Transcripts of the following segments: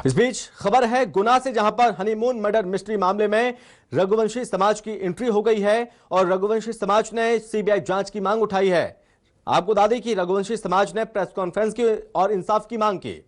इस बीच खबर है गुना से, जहां पर हनीमून मर्डर मिस्ट्री मामले में रघुवंशी समाज की एंट्री हो गई है और रघुवंशी समाज ने सीबीआई जांच की मांग उठाई है। आपको बता दें कि रघुवंशी समाज ने प्रेस कॉन्फ्रेंस की और इंसाफ की मांग की।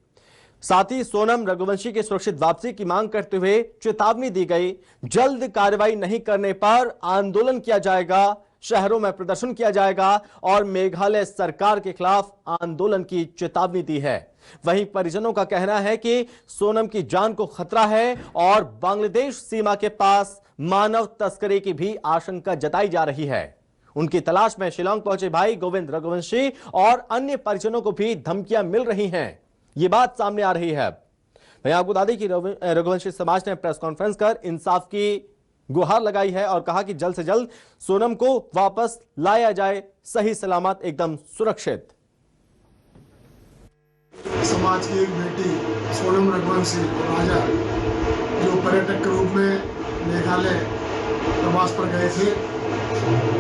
साथ ही सोनम रघुवंशी की सुरक्षित वापसी की मांग करते हुए चेतावनी दी गई। जल्द कार्रवाई नहीं करने पर आंदोलन किया जाएगा, शहरों में प्रदर्शन किया जाएगा और मेघालय सरकार के खिलाफ आंदोलन की चेतावनी दी है। वहीं परिजनों का कहना है कि सोनम की जान को खतरा है और बांग्लादेश सीमा के पास मानव तस्करी की भी आशंका जताई जा रही है। उनकी तलाश में शिलांग पहुंचे भाई गोविंद रघुवंशी और अन्य परिजनों को भी धमकियां मिल रही हैं। ये बात सामने आ रही है। वहीं आपको बता दें कि रघुवंशी समाज ने प्रेस कॉन्फ्रेंस कर इंसाफ की गुहार लगाई है और कहा कि जल्द से जल्द सोनम को वापस लाया जाए, सही सलामत, एकदम सुरक्षित। समाज की एक बेटी सोनम रघुवंशी और राजा जो पर्यटक के रूप में मेघालय प्रवास पर गए थे,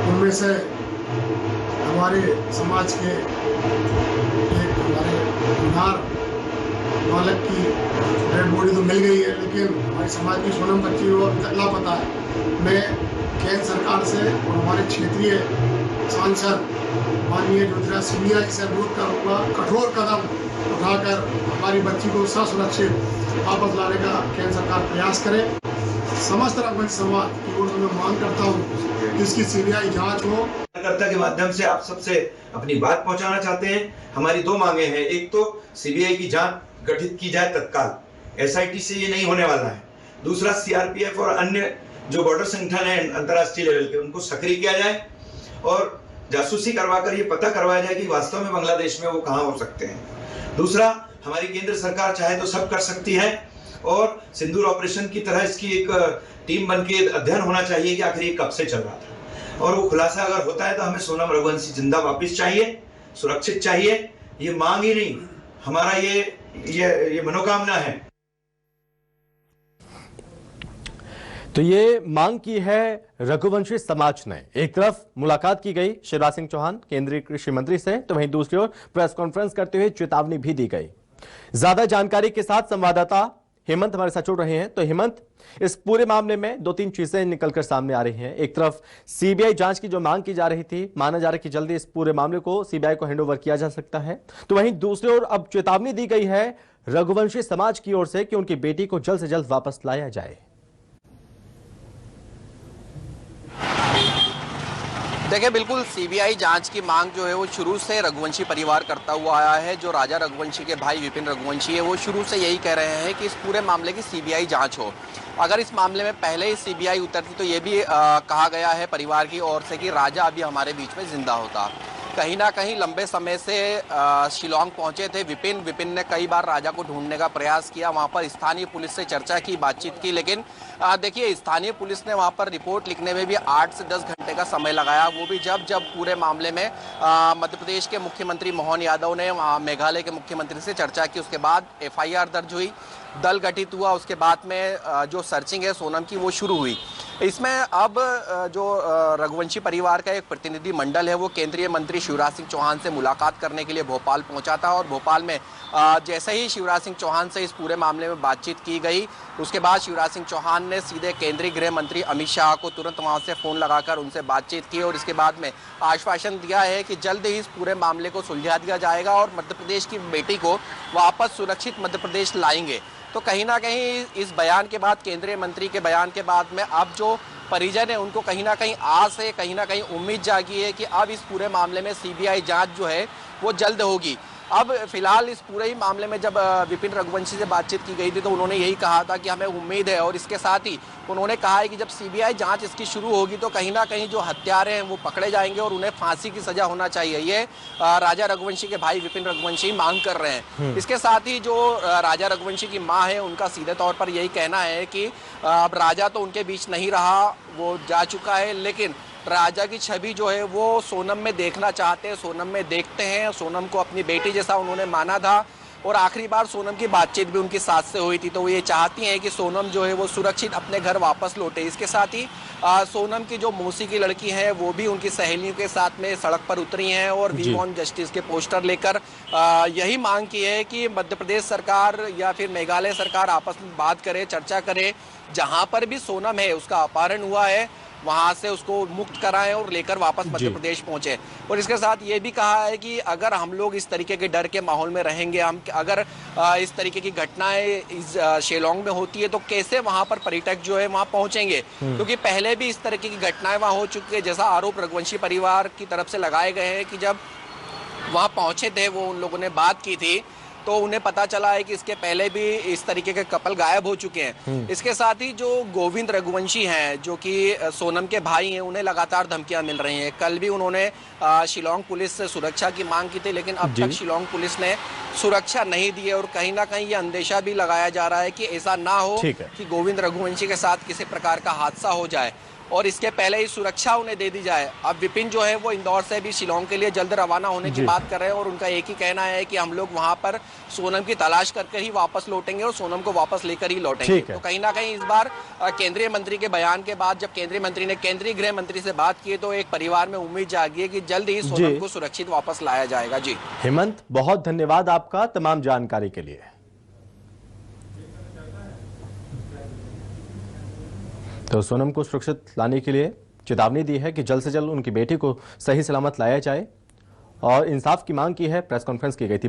उनमें से हमारे समाज के एक हमारे बिहार बालक की डेड बॉडी तो मिल गई है, लेकिन हमारी समाज की सोनम बच्ची को अभी तक लापता है। मैं केंद्र सरकार से और हमारे क्षेत्रीय सांसद माननीय ज्योतिराज सिंधिया जी से अनुरोध करूँगा, कठोर कदम उठाकर हमारी बच्ची को ससुरक्षित वापस लाने का केंद्र सरकार प्रयास करे। समस्त रघुवंशी समाज की ओर से मैं मांग करता हूँ कि इसकी सीबीआई जांच हो। कार्यकर्ता के माध्यम से आप सबसे अपनी बात पहुंचाना चाहते हैं। हमारी दो मांगे हैं। एक तो सीबीआई की जांच गठित की जाए तत्काल, एसआईटी से ये नहीं होने वाला है। दूसरा, सीआरपीएफ और अन्य जो बॉर्डर संगठन है अंतर्राष्ट्रीय लेवल के, उनको सक्रिय किया जाए और जासूसी करवाकर ये पता करवाया जाए कि वास्तव में बांग्लादेश में वो कहाँ हो सकते हैं। दूसरा, हमारी केंद्र सरकार चाहे तो सब कर सकती है और सिंदूर ऑपरेशन की तरह इसकी एक टीम बनके अध्ययन होना चाहिए कि आखिर ये कब से चल रहा था, और वो खुलासा अगर होता है तो हमें सोनम रघुवंशी जिंदा वापस चाहिए, सुरक्षित चाहिए। ये मांग ही नहीं, हमारा ये मनोकामना है। तो ये मांग की है रघुवंशी समाज ने। एक तरफ मुलाकात की गई शिवराज सिंह चौहान केंद्रीय कृषि मंत्री से, तो वहीं दूसरी ओर प्रेस कॉन्फ्रेंस करते हुए चेतावनी भी दी गई। ज्यादा जानकारी के साथ संवाददाता हेमंत हमारे साथ जुड़ रहे हैं। तो हेमंत, इस पूरे मामले में दो तीन चीजें निकलकर सामने आ रही हैं। एक तरफ सीबीआई जांच की जो मांग की जा रही थी, माना जा रहा है कि जल्दी इस पूरे मामले को सीबीआई को हैंडओवर किया जा सकता है, तो वहीं दूसरी ओर अब चेतावनी दी गई है रघुवंशी समाज की ओर से कि उनकी बेटी को जल्द से जल्द वापस लाया जाए। देखिए, बिल्कुल सीबीआई जांच की मांग जो है वो शुरू से रघुवंशी परिवार करता हुआ आया है। जो राजा रघुवंशी के भाई विपिन रघुवंशी है, वो शुरू से यही कह रहे हैं कि इस पूरे मामले की सीबीआई जांच हो। अगर इस मामले में पहले ही सीबीआई उतरती तो ये भी कहा गया है परिवार की ओर से कि राजा अभी हमारे बीच में जिंदा होता। कहीं ना कहीं लंबे समय से शिलांग पहुंचे थे विपिन ने कई बार राजा को ढूंढने का प्रयास किया, वहां पर स्थानीय पुलिस से चर्चा की, बातचीत की, लेकिन देखिए स्थानीय पुलिस ने वहां पर रिपोर्ट लिखने में भी 8 से 10 घंटे का समय लगाया। वो भी जब पूरे मामले में मध्य प्रदेश के मुख्यमंत्री मोहन यादव ने मेघालय के मुख्यमंत्री से चर्चा की, उसके बाद एफआईआर दर्ज हुई, दल गठित हुआ, उसके बाद में जो सर्चिंग है सोनम की वो शुरू हुई। इसमें अब जो रघुवंशी परिवार का एक प्रतिनिधि मंडल है वो केंद्रीय मंत्री शिवराज सिंह चौहान से मुलाकात करने के लिए भोपाल पहुंचा था और भोपाल में जैसे ही शिवराज सिंह चौहान से इस पूरे मामले में बातचीत की गई, उसके बाद शिवराज सिंह चौहान ने सीधे केंद्रीय गृह मंत्री अमित शाह को तुरंत वहां से फोन लगाकर उनसे बातचीत की और इसके बाद में आश्वासन दिया है कि जल्द ही इस पूरे मामले को सुलझा दिया जाएगा और मध्य प्रदेश की बेटी को वापस सुरक्षित मध्य प्रदेश लाएंगे। तो कहीं ना कहीं इस बयान के बाद, केंद्रीय मंत्री के बयान के बाद में अब जो परिजन है उनको कहीं ना कहीं आस है, कहीं ना कहीं उम्मीद जागी है कि अब इस पूरे मामले में सीबीआई जांच जो है वो जल्द होगी। अब फिलहाल इस पूरे ही मामले में जब विपिन रघुवंशी से बातचीत की गई थी तो उन्होंने यही कहा था कि हमें उम्मीद है, और इसके साथ ही उन्होंने कहा है कि जब सीबीआई जांच इसकी शुरू होगी तो कहीं ना कहीं जो हत्यारे हैं वो पकड़े जाएंगे और उन्हें फांसी की सजा होना चाहिए। ये राजा रघुवंशी के भाई विपिन रघुवंशी मांग कर रहे हैं। इसके साथ ही जो राजा रघुवंशी की माँ है उनका सीधे तौर पर यही कहना है कि अब राजा तो उनके बीच नहीं रहा, वो जा चुका है, लेकिन राजा की छवि जो है वो सोनम में देखना चाहते हैं, सोनम में देखते हैं। सोनम को अपनी बेटी जैसा उन्होंने माना था, और आखिरी बार सोनम की बातचीत भी उनकी सास से हुई थी, तो वो ये चाहती हैं कि सोनम जो है वो सुरक्षित अपने घर वापस लौटे। इसके साथ ही सोनम की जो मौसी की लड़की है वो भी उनकी सहेलियों के साथ में सड़क पर उतरी हैं और वी वांट जस्टिस के पोस्टर लेकर यही मांग की है कि मध्य प्रदेश सरकार या फिर मेघालय सरकार आपस में बात करे, चर्चा करे, जहां पर भी सोनम है उसका अपहरण हुआ है वहां से उसको मुक्त कराएं और लेकर वापस मध्य प्रदेश पहुंचे। और इसके साथ ये भी कहा है कि अगर हम लोग इस तरीके के डर के माहौल में रहेंगे, हम अगर इस तरीके की घटनाएं इस शिलांग में होती है तो कैसे वहां पर पर्यटक जो है वहां पहुंचेंगे, क्योंकि पहले भी इस तरीके की घटनाएं वहां हो चुकी है। जैसा आरोप रघुवंशी परिवार की तरफ से लगाए गए हैं कि जब वहां पहुंचे थे, वो उन लोगों ने बात की थी तो उन्हें पता चला है कि इसके पहले भी इस तरीके के कपल गायब हो चुके हैं। इसके साथ ही जो गोविंद रघुवंशी हैं जो कि सोनम के भाई हैं, उन्हें लगातार धमकियां मिल रही हैं। कल भी उन्होंने शिलांग पुलिस से सुरक्षा की मांग की थी, लेकिन अब तक शिलांग पुलिस ने सुरक्षा नहीं दी है और कहीं ना कहीं ये अंदेशा भी लगाया जा रहा है कि ऐसा ना हो कि गोविंद रघुवंशी के साथ किसी प्रकार का हादसा हो जाए और इसके पहले ही सुरक्षा उन्हें दे दी जाए। अब विपिन जो है वो इंदौर से भी शिलांग के लिए जल्द रवाना होने की बात कर रहे हैं और उनका एक ही कहना है कि हम लोग वहां पर सोनम की तलाश करके ही वापस लौटेंगे और सोनम को वापस लेकर ही लौटेंगे। तो कहीं ना कहीं इस बार केंद्रीय मंत्री के बयान के बाद जब केंद्रीय मंत्री ने केंद्रीय गृह मंत्री से बात की तो एक परिवार में उम्मीद जागी है कि जल्द ही सोनम को सुरक्षित वापस लाया जाएगा। जी हेमंत, बहुत धन्यवाद आपका तमाम जानकारी के लिए। तो सोनम को सुरक्षित लाने के लिए चेतावनी दी है कि जल्द से जल्द उनकी बेटी को सही सलामत लाया जाए और इंसाफ की मांग की है। प्रेस कॉन्फ्रेंस की गई थी।